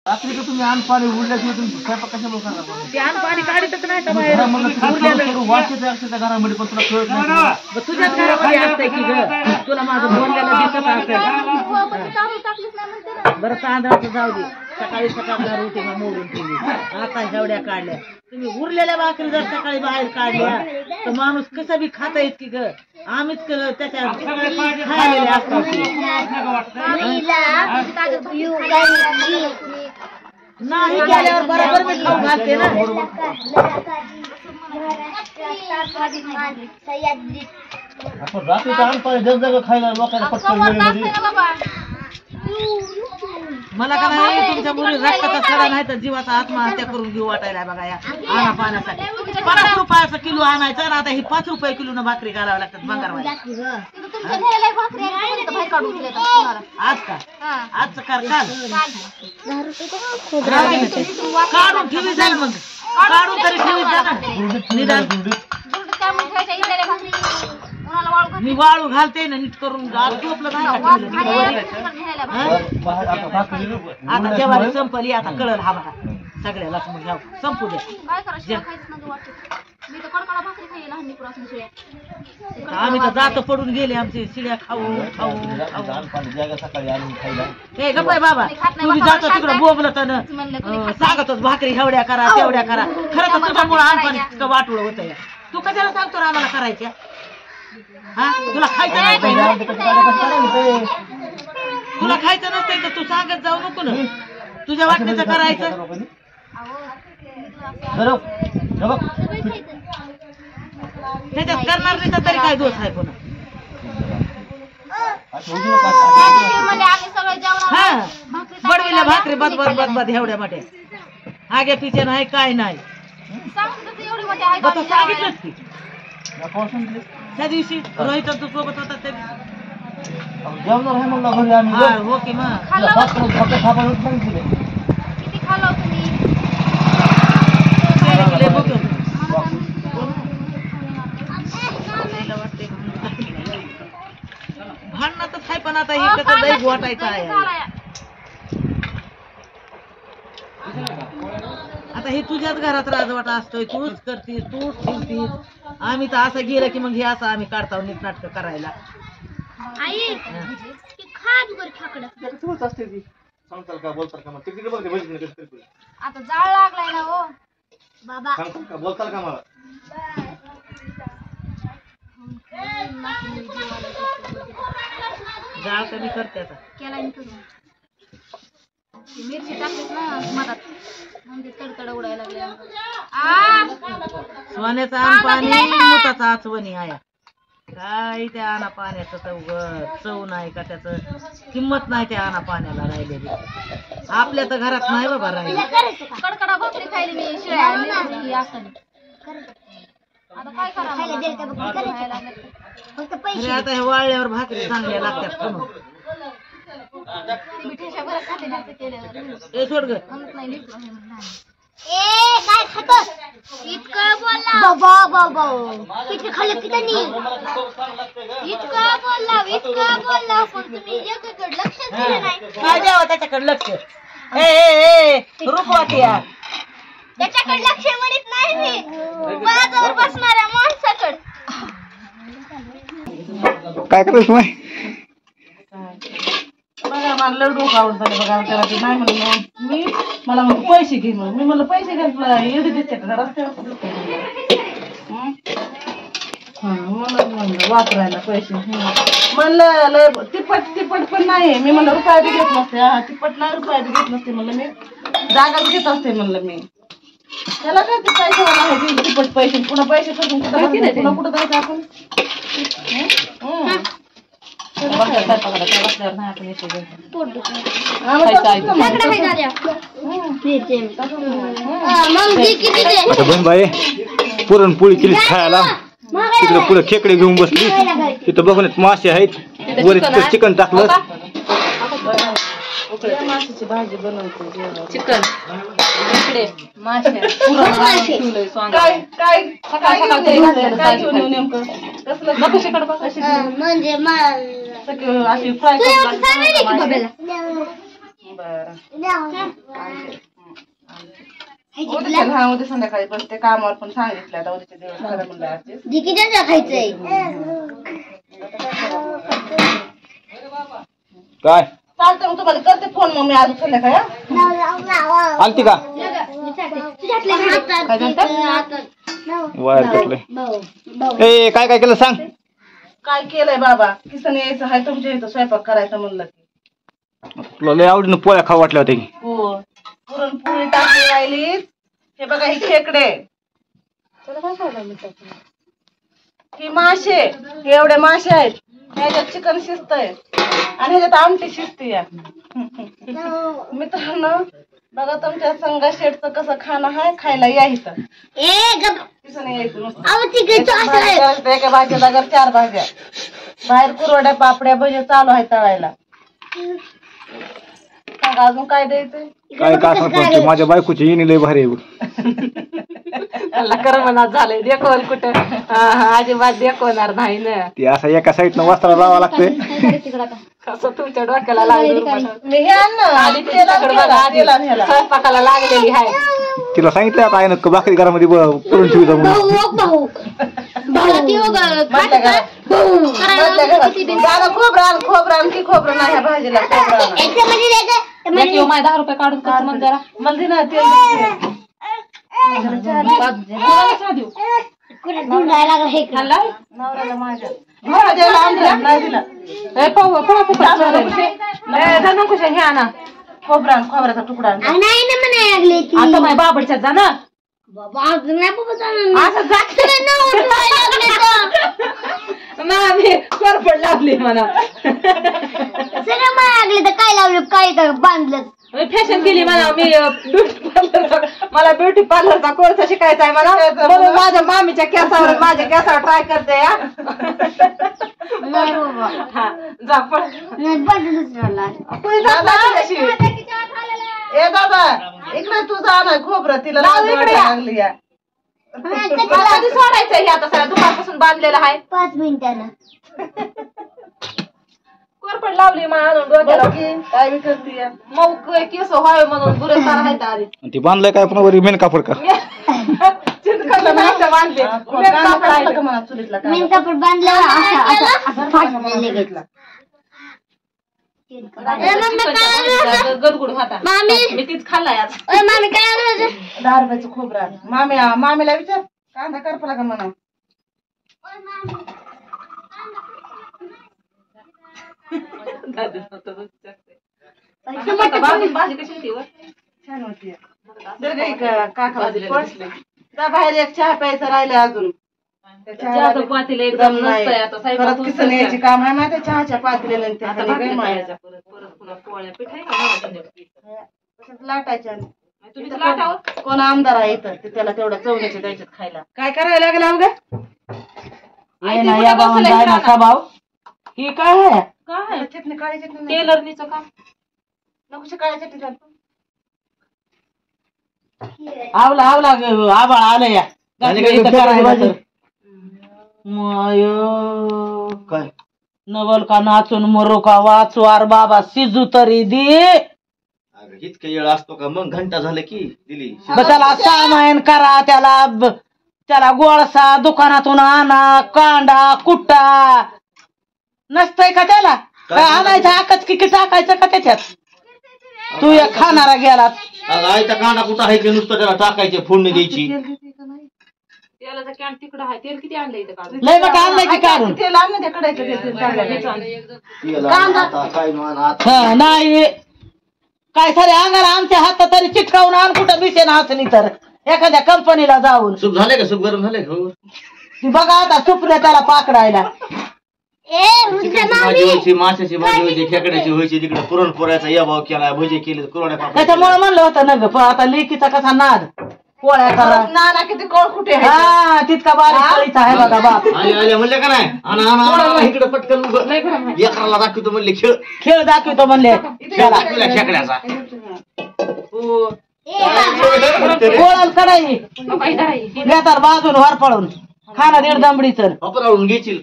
रात्री तर तुम्ही आण पाणी उडल्याशिवाय तुम्ही स्वयंपाक कशामुळे करणार? ते आण पाणी काढतच नाही तर बाहेर वाचते अक्षरशः घरामध्ये पण तुला कळत नाही. तुझ्याच घरामध्ये असतंय की ग तुला माझं बोललेलं दिसत असेल. बरं तांदळाचं जाऊ दे सकाळी सकाळला रोटी मोडून केली आता एवढ्या काढल्या तुम्ही उरलेल्या भाकरी जर सकाळी बाहेर काढल्या तर माणूस कसं बी खाता येत की ग आम्हीच त्याच्या खायलेले असतो नाही गेल्यावर बरोबर मी खाऊ घालते ना. आपण रात्रीचं आण पाणी जग खायला लोकांना पटकन मला का नाही तुमच्या मुली रक्ताचा खडा नाही तर जीवाचा आत्महत्या करून घेऊ वाटायला बघा या आणा पाण्यासाठी 50 रुपयाचं किलो आणायचं आणि आता ही 5 रुपये किलो भाकरी घालावं लागतात बंगारवाडी. आज का आजचं काल काढून ठेवी जाईल मग काढून तरी ठेवी जा ना निदान मी वाळू घालते ना नीट करून झोपलं नाही आता जेव्हा संपली आता कळल हा बघा सगळ्यालाच मग जाऊ संपू दे. आम्ही तर जात पडून गेले आमचे शिड्या खाऊ खाऊ हे गप्पाय बाबा तुम्ही जातो तिकडं बोबलत सांगतोच भाकरी एवढ्या करा तेवढ्या करा खरं तर तुझ्यामुळे आणपाणी वाटोळ होत तू कशाला सांगतो आम्हाला करायच्या हा तुला खायचं नसतंय तुला खायचं नसतंय तर तू सांगत जाऊ नको ना तुझ्या वाटणीचं करायचं. त्याच्यात करणार नाही तर तरी काय दोष आहे पुन्हा हा बडविल्या भाकरी बदबद एवढ्या मोठ्या आगे पिछे नाही काय नाही सांगितलंच की त्या दिवशी रोहित तू सोबत होता त्या दिवशी जेवणार आहे म्हणलं घरी आम्ही हो की मग किती खाल्लं तुम्ही भांडणातच आहे पण आता हे कसं लई वाटायचं आहे आता हे तुझ्याच घरात राजवाटा असतोय तूच करतीस तूच ठेवतीस आम्ही तर असं गेलं की मग हे असं आम्ही काढतो नीट नाटक करायला. आता जाळ लागलाय ना हो बाबा बोलताल का मला जाळ कमी करते आता केला मिरची टाकलीस ना मधात म्हणजे तडतड उडायला लागले सोन्याचा आण पाणी मुताचा आचवणी आया काय त्या आणा पाण्याचं चव नाही का त्याचं किंमत नाही त्या आणा पाण्याला राहिलेली आपल्या तर घरात नाही बाबा राहिली कडकडा भाकरी खायली मी शिळ्या आता काय करावं आता हे वाळल्यावर भाकरी चांगल्या लागतात म्हणून सोड ग काय खातोस इतकं बोलला बाबा किती खाल्लं किती नाही इतकं बोलला पण तुम्ही एकाकडे लक्ष दिलं नाही काय द्यावं त्याच्याकडे लक्ष ए रुपवती त्याच्याकडे लक्ष म्हणत नाही मी बाजावर बसणाऱ्या माणसाकडे काय करतोस माय बघा मला लड्डू खाऊन झाले बघा त्याला ते नाही म्हणलं मी मला मग पैसे घे म्हणून मी म्हणलं पैसे घे तुला एवढे दिसते का रस्त्यावर मला म्हणलं वापरायला पैसे म्हणलं लय तिप्पट पण नाही मी म्हणलं रुपया बी घेत नसते हा तिप्पट नाही रुपया बी घेत नसते म्हणलं मी जागाच घेत असते म्हणलं मी त्याला काय ते पैसे आहे तिप्पट पैसे पुन्हा पैसे करून पुन्हा कुठं जायचं आपण बाई पुरणपोळी केली खायला तिकडे पुढे खेकडे घेऊन बसली तिथं बघून मासे आहेत वर चिकन टाकलं माशाची भाजी बनवतो चिकन इकडे मासे म्हणजे अशी फ्राय उद्या उद्या संध्याकाळी बसते कामावर पण सांगितलं आता उद्याच्या दिवस खरं म्हणलं आजचे खायचंय काय चालतं मग तुम्हाला करते फोन मग मी आज संध्याकाळी आलती का वायर तुटले ए काय काय केलं सांग काय केलंय बाबा किसन यायचं हाय तुमच्या इथं स्वयंपाक करायचा म्हणलं की तुला लय आवडीनं पोळ्या खाऊ वाटल्या होत्या की हो पुरणपोळी टाकली राहिली हे बघा ही खेकडे ही मासे हे एवढे मासे आहेत ह्याच्यात चिकन शिजतंय आणि ह्याच्यात आमटी शिजते या मित्रांनो बघा तुमच्या संघा शेटचं कसं खाणं आहे खायला यायचं किसन यायचं नुसतं एका भाज्या जागा 4 भाज्या बाहेर कुरवड्या पापड्या भजे चालू आहे तळायला सांगा अजून काय द्यायचंय काय का असं माझ्या बायकोची येणी लय भारी आहे करमनात झालंय देखोल कुठं अजिबात देखवणार नाही ना ती असं एका साईडनं वस्त्राला लावा लागतंय कसं तुमच्या डोक्याला लागलं स्वयंपाकाला लागलेली आहे तिला सांगितलं आता आहे ना भाकरी घरामध्ये करून ठेवता म्हणून खोबरं की खोबरं नाही ह्या भाजीला माझे 10 रुपये काढून कसं मग जरा मला ना तेल नवऱ्याला माझ्या नाही दिला खोबऱ्याचा तुकडा आता माझ्या बाबडच्या जा ना करपड लागली म्हणा सगळं लागले तर काय लावलं काय बांधलं फॅशन केली मला मी ब्युटी पार्लर मला ब्युटी पार्लरचा कोर्स शिकायचा आहे मला म्हणून माझ्या मामीच्या केसावर माझ्या केसावर ट्राय करते जा पण ए दादा इकडे तुझा आणाय खोबरं तिला लागली या कधी सोडायचं हे आता सगळ्या दुपारपासून बांधलेलं आहे 5 मिनिटानं कोरपड लावली आणून डोक्याला काय बी करते मग केस व्हावे म्हणून बुरे सारा आधी ती बांधलंय काय पुन्हा वरी मेन कापड का बांधले चुलीतला मेन कापड बांधलं असं फाटलेलं घेतलं गडगुड होता मी तीच खाल्लाय आज मामी काय आणलं 10 रुपयाचं खोबरं मामीला विचार कांदा करपला का म्हणा भाजी कशी होती छान होती काका बाहेर एक चहा प्यायचं राहिले अजून पातेलं एकदम नसतंय आता परत किसन यायची काम आहे माहिती चहाच्या पातेल्याला परत पुन्हा पोळ्या पिठ आहे का लाटायच्या तुम्ही लाटावं कोण आमदार आहे इथं ते त्याला तेवढं चवण्याचे द्यायच्यात खायला काय करायला लागला अवघा भाऊ ही काय आहे काय चटणी काळी चटणी टेलरनीचं काम नको काळी चटणी झाली आवला आबाळ आलं या काय नवल का नाचून मरो का वाचवार बाबा शिजू तरी दे इतके वेळ असतो का मग घंटा झालं की दिली त्याला सामान करा त्याला गोळसा दुकानातून आणा कांदा कुट्टा नसतंय का त्याला काय आणायचं आकच की टाकायचं का त्याच्यात तू एक खाणारा गेला आयता कांदा कुठं आहे की नुसतं त्याला टाकायचे फोडणी द्यायची तेलाचं कॅन तिकडं आहे तेल किती आणलं इथं काढून लय मोठं आणलंय की काढून तेल आणलं ते कडायचं नाही काय सारे अंगाला आमच्या हातात तरी चिटकावून आण कुठं मिशेन हसली तर एखाद्या कंपनीला जाऊन सूप झाले का सूप गरम झाले बघा आता सुपऱ्या त्याला पाकडायला चिकनची भाजी व्हायची माशाची भाजी व्हायची खेकड्याची व्हायची तिकडे पुरणपोळ्याचा या भाव केला भजे केले कुरवड्या त्याच्यामुळे म्हणलं होतं ना ग आता लेकीचा कसा नाद पोळ्या करा नाना किती कोळ कुठे हा तितका बारीक कळीचा आहे बघा बाप आल्या म्हणले का नाही आणा इकडे पटकन लेकराला दाखवतो म्हणले खेळ दाखवतो म्हणले खेकड्याचा पोळाला कडाई घेतात बाजून वर पळून खाना 1.5 दमडीचं वापरावून घेशील